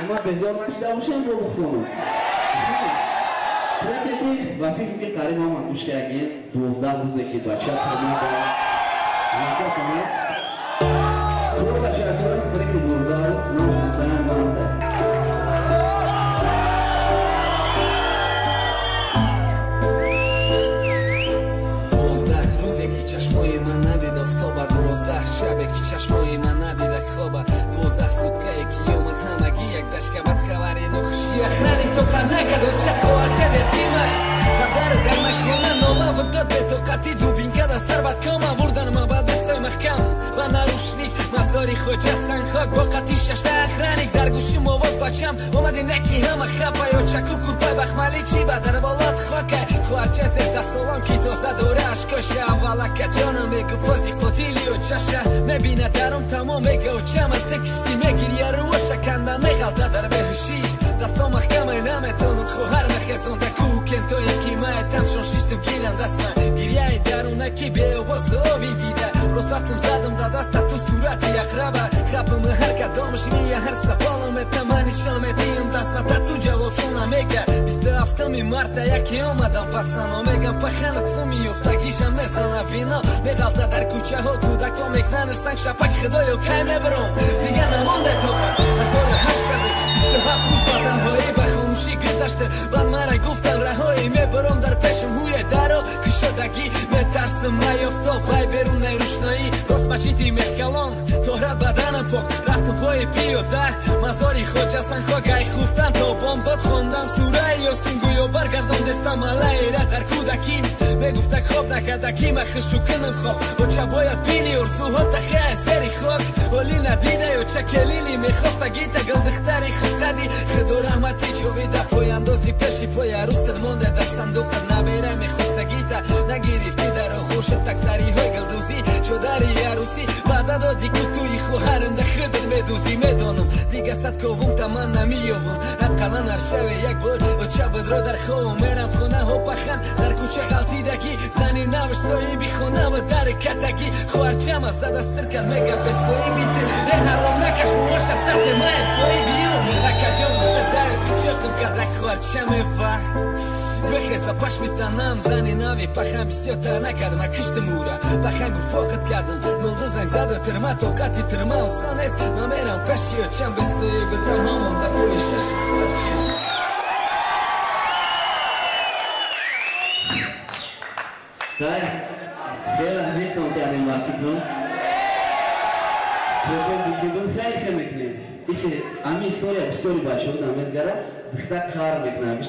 اما بزار نشده باشم با بخونم ترکی و فکر که قریب هم گوش کردین 12 روزه که بچه تمام نکه کنست تو بچه کنم ترکی 12 روز نوش بزنم مانده چشمای من ندید افتابد 12 شبه که چشمای من ندید خوابه 12 سوتکه که اومد همگی یک دشکبت خبری نخشی اخرانیم تو قد نکد و چه خوار شده تیمه پدر در مخونه ناله و داد به توقتی دوبین که در سر بد کامه بردن ما بعد دستای محکم و نروشنیک مزاری خوجه سنگ خاک با قطی ششته اخرانیک در گوشی مواد بچم اومدی نکی همه خپه یا چکو کورپای بخمالی چی با در بالات خاکه خوارچه سیسته سولم کی توزه دوره اشکاشه اولا که جانم میگو فازی قتیلی و چشه میبینه درم تمام میگه و چه من تکشتی میگیر یا روشه کنده میغلطه در بهشی دستا محکمه نمیتونم خوهر مخیزون دکوکن تو یکی مای تنشون شیشتم گیرن دست من گریه درونه کی به واسه آبی دیده روز رفتم زدم دا دسته تو صورتی اقربه خبم هر کدامش میه هر سوالم تمانیشان میدیم دست متا تو جوابشون میگه 27 مرتا یکی اومدم پتسانا میگم پخنت سو میفتگیشم میزنه وینا میغلطه در کوچه ها کودکا میکننش سنگ شپک خدایا کی میبرم دیگه نمانده تو خب 27 روز با تنهایی به خاموشی گذشته بند مرا گفتن رهایی میبرم در پیشم هوی درو که شدگی میترسم نیفتا پای بیرون روشنایی راست بچیتی محکلان تهرت بدنم پاک رفتم پای پیاده مزاری خوجه سنگ خاگه خوفتن تا بام داد خوندن سوره یاسین گویا برگردم دستم علیره در کودکیم میگفته خواب نکدکی من خشو کنم خواب و چه باید بینی ارزوها تخیه زری خاک ولی ندیده و چه کلیلی میخواستگی تگل دختری خشقدی خدو رحمتی جویده پای اندازی پشی پای عروست مونده در صندوق نبیره میخواستگی تا نگیرفتی در آغوش تکسری های گلدوزی چودری عروسی بعد دادی که توی خوهرم ده خدر میدوزی میدانم دیگه صد کوم تمام نمیوم اقلا هر شوه یک بار و چه بدرو در خواه میرم خونه ها پخن در کوچه غلطیدگی زنی نوش سایی بی خونه و در کتگی خوارچه ما زده سر کرد میگه به سایی بیتی حرام نکش موش سرت ما افایی بیو اکا جا مخت در کوچه کن کدک خوارچه میوه بخیزه پاش میتنم زنی ناوی پخم بسیار تا نکردم کشت مورا پخم گو فاقت کردم نلدو زنگ زده ترما توقتی ترما و سانست ما میرم پشی و چم بسوی بدم همون دفوی شش خوارچه خیلی از این کن کردیم وقتی کن پروپوزی که بون خیلی خیلی میکنیم ای که امی سوری بسیاری باشه بودم ازگره دخته کار میکنم